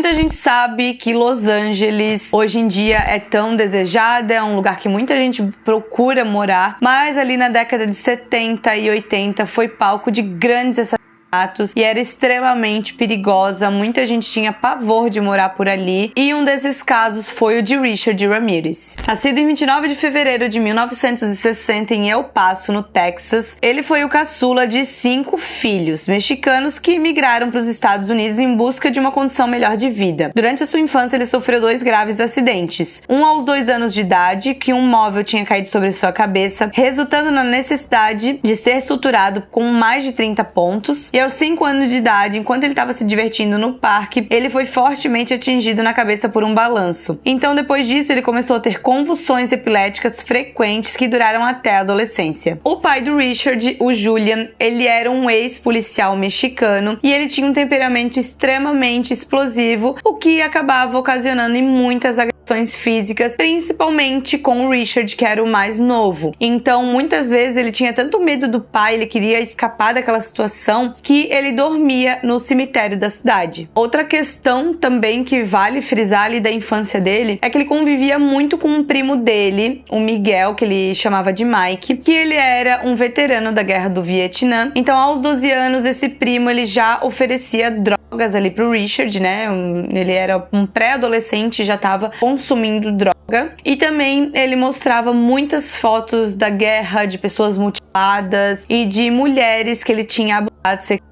Muita gente sabe que Los Angeles hoje em dia é tão desejada, é um lugar que muita gente procura morar, mas ali na década de 70 e 80 foi palco de grandes assassinatos e era extremamente perigosa, muita gente tinha pavor de morar por ali, e um desses casos foi o de Richard Ramirez. Nascido em 29 de fevereiro de 1960 em El Paso, no Texas, ele foi o caçula de 5 filhos mexicanos que migraram para os Estados Unidos em busca de uma condição melhor de vida. Durante a sua infância, ele sofreu 2 graves acidentes, um aos 2 anos de idade, que um móvel tinha caído sobre sua cabeça, resultando na necessidade de ser suturado com mais de 30 pontos, e aos 5 anos de idade, enquanto ele estava se divertindo no parque, ele foi fortemente atingido na cabeça por um balanço. Então, depois disso, ele começou a ter convulsões epiléticas frequentes que duraram até a adolescência. O pai do Richard, o Julian, ele era um ex-policial mexicano e ele tinha um temperamento extremamente explosivo, o que acabava ocasionando em muitas agressões físicas, principalmente com o Richard, que era o mais novo. Então, muitas vezes ele tinha tanto medo do pai, ele queria escapar daquela situação, que ele dormia no cemitério da cidade. Outra questão também que vale frisar ali da infância dele é que ele convivia muito com um primo dele, o Miguel, que ele chamava de Mike, que ele era um veterano da Guerra do Vietnã. Então, aos 12 anos, esse primo ele já oferecia drogas ali pro Richard, né? Ele era um pré-adolescente, já estava consumindo droga. E também ele mostrava muitas fotos da guerra, de pessoas mutiladas e de mulheres que ele tinha abusado sexualmente.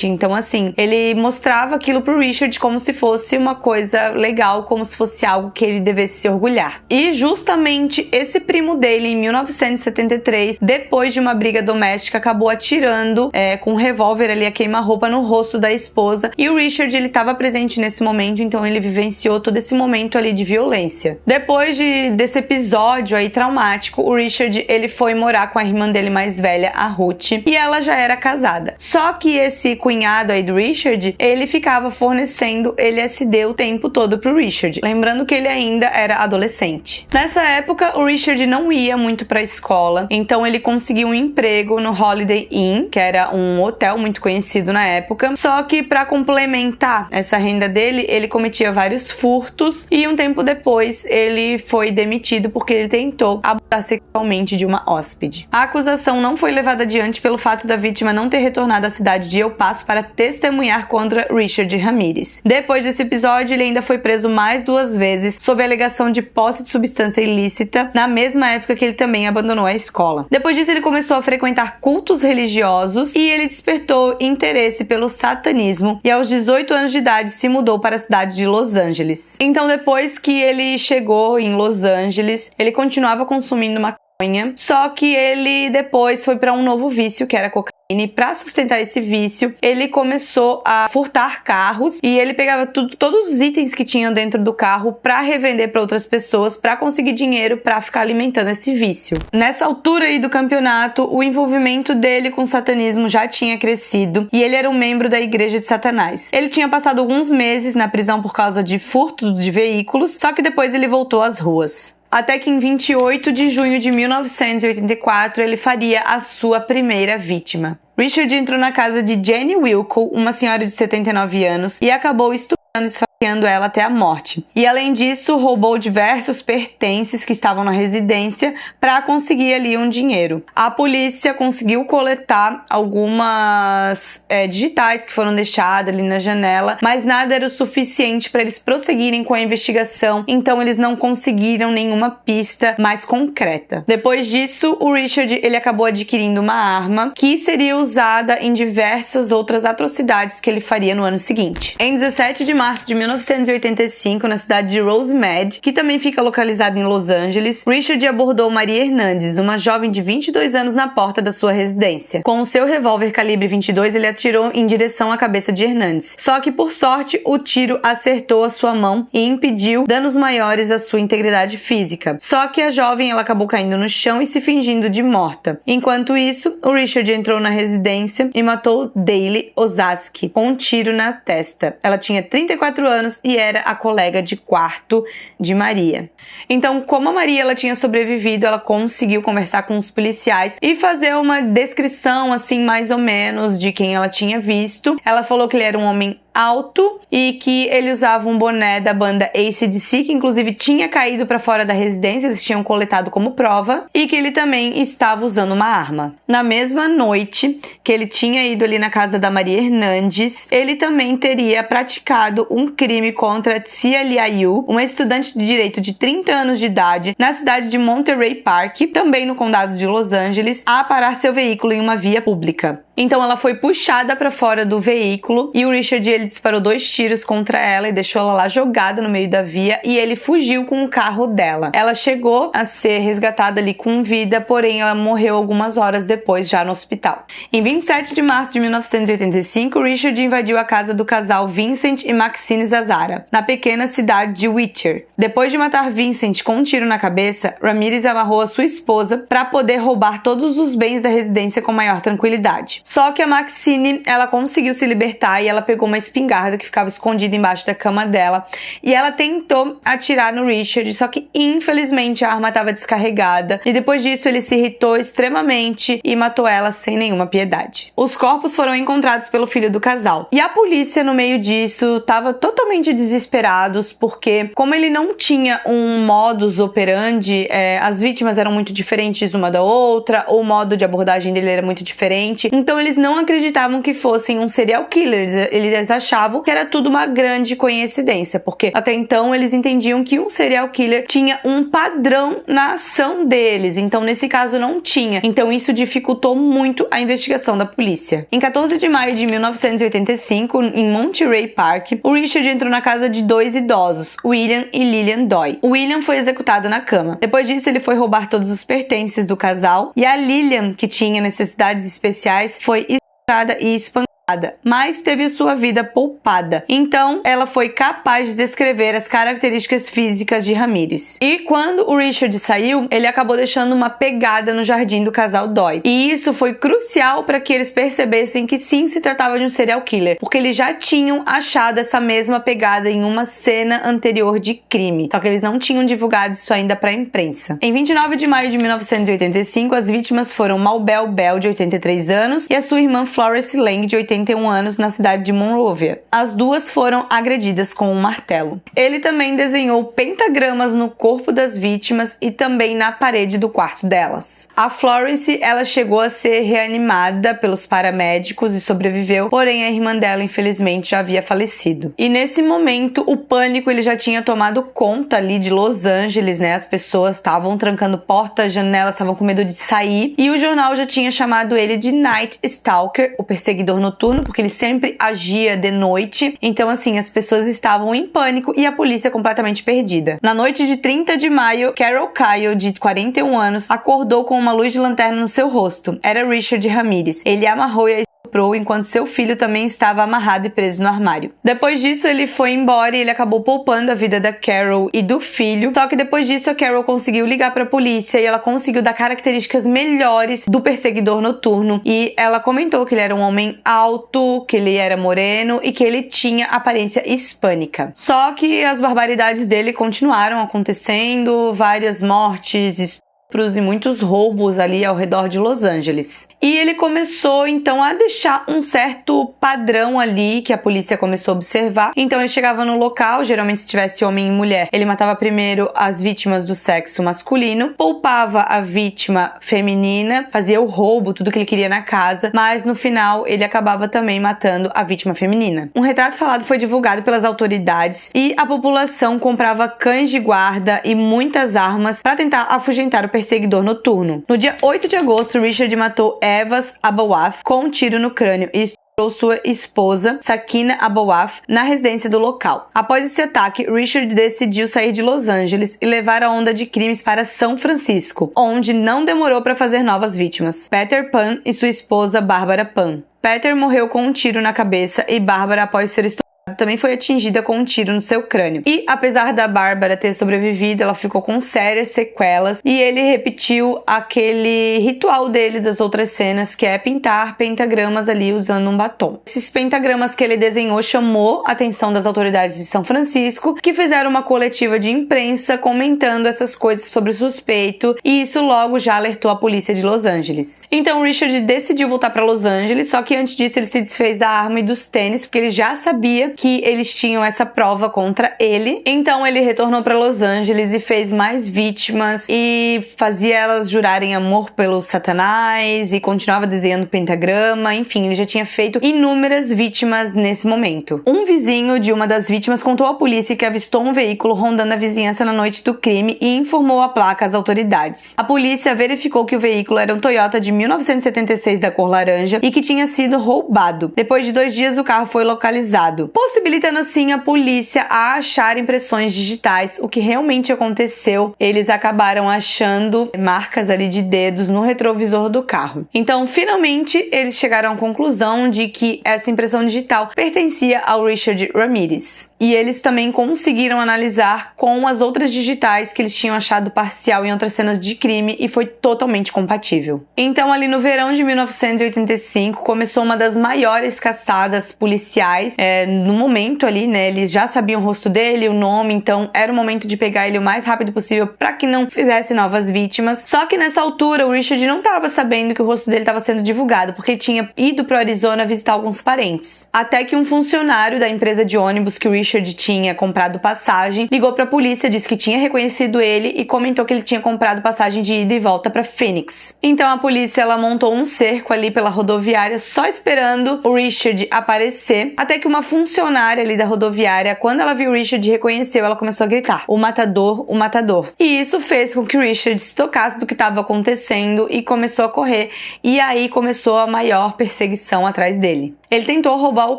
Então, assim, ele mostrava aquilo pro Richard como se fosse uma coisa legal, como se fosse algo que ele devesse se orgulhar. E justamente esse primo dele, em 1973, depois de uma briga doméstica, acabou atirando com um revólver ali a queima-roupa no rosto da esposa. E o Richard, ele estava presente nesse momento, então ele vivenciou todo esse momento ali de violência. Depois desse episódio aí traumático, o Richard, ele foi morar com a irmã dele mais velha, a Ruth, e ela já era casada. Só que esse cunhado aí do Richard, ele ficava fornecendo LSD o tempo todo pro Richard, lembrando que ele ainda era adolescente. Nessa época, o Richard não ia muito pra escola, então ele conseguiu um emprego no Holiday Inn, que era um hotel muito conhecido na época, só que para complementar essa renda dele, ele cometia vários furtos e um tempo depois ele foi demitido porque ele tentou abusar sexualmente de uma hóspede. A acusação não foi levada adiante pelo fato da vítima não ter retornado à cidade de El Paso para testemunhar contra Richard Ramirez. Depois desse episódio, ele ainda foi preso mais 2 vezes sob a alegação de posse de substância ilícita, na mesma época que ele também abandonou a escola. Depois disso, ele começou a frequentar cultos religiosos e ele despertou interesse pelo satanismo e aos 18 anos de idade se mudou para a cidade de Los Angeles. Então, depois que ele chegou em Los Angeles, ele continuava consumindo maconha, só que ele depois foi para um novo vício, que era cocaína. E para sustentar esse vício, ele começou a furtar carros e ele pegava todos os itens que tinham dentro do carro para revender para outras pessoas, para conseguir dinheiro para ficar alimentando esse vício. Nessa altura aí do campeonato, o envolvimento dele com o satanismo já tinha crescido e ele era um membro da Igreja de Satanás. Ele tinha passado alguns meses na prisão por causa de furto de veículos, só que depois ele voltou às ruas. Até que em 28 de junho de 1984 ele faria a sua primeira vítima. Richard entrou na casa de Jenny Wilco, uma senhora de 79 anos, e acabou estupendo e esfaqueando ela até a morte. E além disso, roubou diversos pertences que estavam na residência para conseguir ali um dinheiro. A polícia conseguiu coletar algumas digitais que foram deixadas ali na janela, mas nada era o suficiente para eles prosseguirem com a investigação, então eles não conseguiram nenhuma pista mais concreta. Depois disso, o Richard ele acabou adquirindo uma arma que seria usada em diversas outras atrocidades que ele faria no ano seguinte. Em 17 de março de 1985, na cidade de Rosemead, que também fica localizada em Los Angeles, Richard abordou Maria Hernandes, uma jovem de 22 anos, na porta da sua residência. Com o seu revólver calibre 22, ele atirou em direção à cabeça de Hernandes. Só que, por sorte, o tiro acertou a sua mão e impediu danos maiores à sua integridade física. Só que a jovem ela acabou caindo no chão e se fingindo de morta. Enquanto isso, o Richard entrou na residência e matou Dayle Ozaski com um tiro na testa. Ela tinha 34 anos e era a colega de quarto de Maria. Então, como a Maria ela tinha sobrevivido, ela conseguiu conversar com os policiais e fazer uma descrição, assim, mais ou menos, de quem ela tinha visto. Ela falou que ele era um homem alto e que ele usava um boné da banda AC/DC, que inclusive tinha caído para fora da residência, eles tinham coletado como prova, e que ele também estava usando uma arma. Na mesma noite que ele tinha ido ali na casa da Maria Hernandes, ele também teria praticado um crime contra Tia Liayu, uma estudante de direito de 30 anos de idade, na cidade de Monterey Park, também no condado de Los Angeles, a parar seu veículo em uma via pública. Então ela foi puxada para fora do veículo e o Richard ele disparou 2 tiros contra ela e deixou ela lá jogada no meio da via, e ele fugiu com o carro dela. Ela chegou a ser resgatada ali com vida, porém ela morreu algumas horas depois já no hospital. Em 27 de março de 1985, Richard invadiu a casa do casal Vincent e Maxine Zazzara, na pequena cidade de Whittier. Depois de matar Vincent com um tiro na cabeça, Ramirez amarrou a sua esposa para poder roubar todos os bens da residência com maior tranquilidade. Só que a Maxine, ela conseguiu se libertar e ela pegou uma espingarda que ficava escondida embaixo da cama dela e ela tentou atirar no Richard, só que infelizmente a arma estava descarregada e depois disso ele se irritou extremamente e matou ela sem nenhuma piedade. Os corpos foram encontrados pelo filho do casal e a polícia no meio disso estava totalmente desesperados porque, como ele não tinha um modus operandi, as vítimas eram muito diferentes uma da outra, o modo de abordagem dele era muito diferente, então eles não acreditavam que fossem um serial killer, eles achavam que era tudo uma grande coincidência, porque até então eles entendiam que um serial killer tinha um padrão na ação deles, então nesse caso não tinha, então isso dificultou muito a investigação da polícia. Em 14 de maio de 1985, em Monterey Park, o Richard entrou na casa de 2 idosos, William e Lillian Doi. O William foi executado na cama. Depois disso, ele foi roubar todos os pertences do casal e a Lillian, que tinha necessidades especiais, foi estuprada e espancada, mas teve sua vida poupada. Então, ela foi capaz de descrever as características físicas de Ramirez. E quando o Richard saiu, ele acabou deixando uma pegada no jardim do casal Doi. E isso foi crucial para que eles percebessem que sim, se tratava de um serial killer, porque eles já tinham achado essa mesma pegada em uma cena anterior de crime. Só que eles não tinham divulgado isso ainda para a imprensa. Em 29 de maio de 1985, as vítimas foram Malbel Bell, de 83 anos, e a sua irmã Florence Lang, de 81 anos, na cidade de Monrovia. As duas foram agredidas com um martelo. Ele também desenhou pentagramas no corpo das vítimas e também na parede do quarto delas. A Florence, ela chegou a ser reanimada pelos paramédicos e sobreviveu, porém a irmã dela infelizmente já havia falecido. E nesse momento o pânico ele já tinha tomado conta ali de Los Angeles, né? As pessoas estavam trancando portas, janelas, estavam com medo de sair, e o jornal já tinha chamado ele de Night Stalker, o perseguidor noturno, porque ele sempre agia de noite. Então assim, as pessoas estavam em pânico e a polícia completamente perdida. Na noite de 30 de maio, Carol Kyle, de 41 anos, acordou com uma luz de lanterna no seu rosto. Era Richard Ramirez. Ele a amarrou e a estuprou enquanto seu filho também estava amarrado e preso no armário. Depois disso, ele foi embora e ele acabou poupando a vida da Carol e do filho. Só que depois disso, a Carol conseguiu ligar para a polícia e ela conseguiu dar características melhores do perseguidor noturno. E ela comentou que ele era um homem alto, que ele era moreno e que ele tinha aparência hispânica. Só que as barbaridades dele continuaram acontecendo, várias mortes, estupros e muitos roubos ali ao redor de Los Angeles. E ele começou então a deixar um certo padrão ali que a polícia começou a observar. Então ele chegava no local, geralmente se tivesse homem e mulher, ele matava primeiro as vítimas do sexo masculino, poupava a vítima feminina, fazia o roubo, tudo que ele queria na casa, mas no final ele acabava também matando a vítima feminina. Um retrato falado foi divulgado pelas autoridades e a população comprava cães de guarda e muitas armas para tentar afugentar o perseguidor noturno. No dia 8 de agosto, Richard matou Evas Abawaf com um tiro no crânio e estuprou sua esposa, Sakina Abawaf, na residência do local. Após esse ataque, Richard decidiu sair de Los Angeles e levar a onda de crimes para São Francisco, onde não demorou para fazer novas vítimas, Peter Pan e sua esposa Barbara Pan. Peter morreu com um tiro na cabeça e Barbara após ser estuprada também foi atingida com um tiro no seu crânio. E apesar da Bárbara ter sobrevivido, ela ficou com sérias sequelas e ele repetiu aquele ritual dele das outras cenas, que é pintar pentagramas ali usando um batom. Esses pentagramas que ele desenhou chamou a atenção das autoridades de São Francisco, que fizeram uma coletiva de imprensa comentando essas coisas sobre o suspeito, e isso logo já alertou a polícia de Los Angeles. Então Richard decidiu voltar para Los Angeles, só que antes disso ele se desfez da arma e dos tênis, porque ele já sabia que eles tinham essa prova contra ele. Então ele retornou para Los Angeles e fez mais vítimas e fazia elas jurarem amor pelo Satanás e continuava desenhando pentagrama. Enfim, ele já tinha feito inúmeras vítimas nesse momento. Um vizinho de uma das vítimas contou à polícia que avistou um veículo rondando a vizinhança na noite do crime e informou a placa às autoridades. A polícia verificou que o veículo era um Toyota de 1976 da cor laranja e que tinha sido roubado. Depois de 2 dias, o carro foi localizado, possibilitando assim a polícia a achar impressões digitais, o que realmente aconteceu. Eles acabaram achando marcas ali de dedos no retrovisor do carro. Então, finalmente, eles chegaram à conclusão de que essa impressão digital pertencia ao Richard Ramirez. E eles também conseguiram analisar com as outras digitais que eles tinham achado parcial em outras cenas de crime e foi totalmente compatível. Então, ali no verão de 1985, começou uma das maiores caçadas policiais. No momento ali, né, eles já sabiam o rosto dele, o nome, então era o momento de pegar ele o mais rápido possível para que não fizesse novas vítimas. Só que nessa altura, o Richard não estava sabendo que o rosto dele estava sendo divulgado, porque ele tinha ido para o Arizona visitar alguns parentes. Até que um funcionário da empresa de ônibus que o Richard tinha comprado passagem ligou para a polícia, disse que tinha reconhecido ele e comentou que ele tinha comprado passagem de ida e volta para Phoenix. Então a polícia ela montou um cerco ali pela rodoviária só esperando o Richard aparecer, até que uma funcionária ali da rodoviária, quando ela viu o Richard, reconheceu, ela começou a gritar: "O matador, o matador". E isso fez com que o Richard se tocasse do que estava acontecendo e começou a correr, e aí começou a maior perseguição atrás dele. Ele tentou roubar o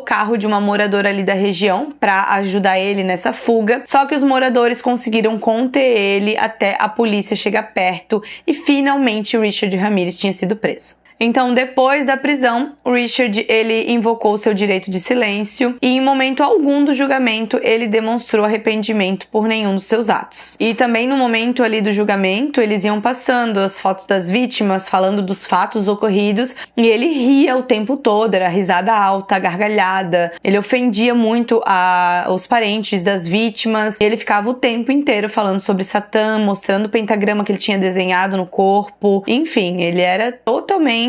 carro de uma moradora ali da região para ajudar ele nessa fuga, só que os moradores conseguiram conter ele até a polícia chegar perto e finalmente o Richard Ramirez tinha sido preso. Então, depois da prisão, o Richard ele invocou seu direito de silêncio e em momento algum do julgamento ele demonstrou arrependimento por nenhum dos seus atos. E também no momento ali do julgamento, eles iam passando as fotos das vítimas, falando dos fatos ocorridos, e ele ria o tempo todo, era risada alta, gargalhada. Ele ofendia muito os parentes das vítimas, e ele ficava o tempo inteiro falando sobre Satã, mostrando o pentagrama que ele tinha desenhado no corpo. Enfim, ele era totalmente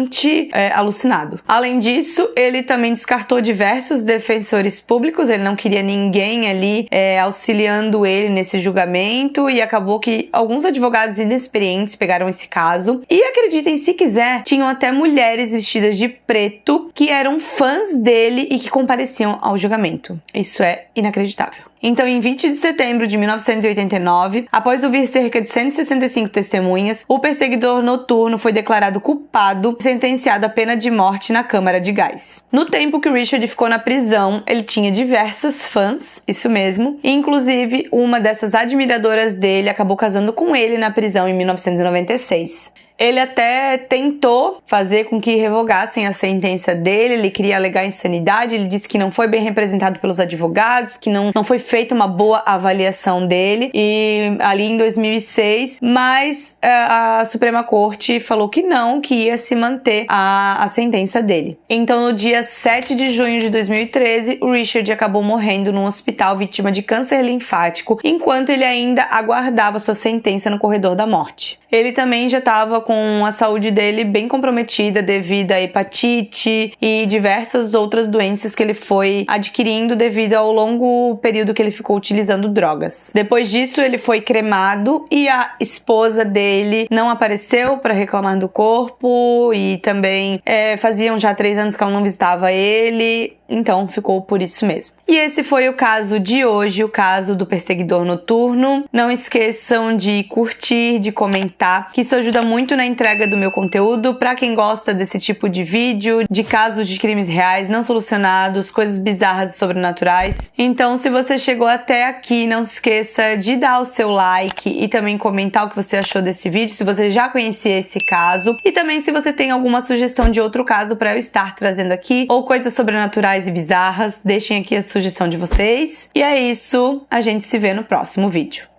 alucinado. Além disso, ele também descartou diversos defensores públicos, ele não queria ninguém ali auxiliando ele nesse julgamento, e acabou que alguns advogados inexperientes pegaram esse caso. E acreditem se quiser, tinham até mulheres vestidas de preto que eram fãs dele e que compareciam ao julgamento. Isso é inacreditável. Então, em 20 de setembro de 1989, após ouvir cerca de 165 testemunhas, o perseguidor noturno foi declarado culpado e sentenciado à pena de morte na câmara de gás. No tempo que o Richard ficou na prisão, ele tinha diversas fãs, isso mesmo, e inclusive uma dessas admiradoras dele acabou casando com ele na prisão em 1996. Ele até tentou fazer com que revogassem a sentença dele, ele queria alegar insanidade, ele disse que não foi bem representado pelos advogados, que não foi feita uma boa avaliação dele, e ali em 2006, mas a Suprema Corte falou que não, que ia se manter a sentença dele. Então, no dia 7 de junho de 2013, o Richard acabou morrendo num hospital vítima de câncer linfático, enquanto ele ainda aguardava sua sentença no corredor da morte. Ele também já estava com a saúde dele bem comprometida devido à hepatite e diversas outras doenças que ele foi adquirindo devido ao longo período que ele ficou utilizando drogas. Depois disso, ele foi cremado e a esposa dele não apareceu para reclamar do corpo, e também faziam já 3 anos que ela não visitava ele, então ficou por isso mesmo. E esse foi o caso de hoje, o caso do perseguidor noturno. Não esqueçam de curtir, de comentar, que isso ajuda muito na entrega do meu conteúdo para quem gosta desse tipo de vídeo, de casos de crimes reais não solucionados, coisas bizarras e sobrenaturais. Então, se você chegou até aqui, não se esqueça de dar o seu like e também comentar o que você achou desse vídeo, se você já conhecia esse caso, e também se você tem alguma sugestão de outro caso para eu estar trazendo aqui, ou coisas sobrenaturais legais e bizarras, deixem aqui a sugestão de vocês. E é isso, a gente se vê no próximo vídeo.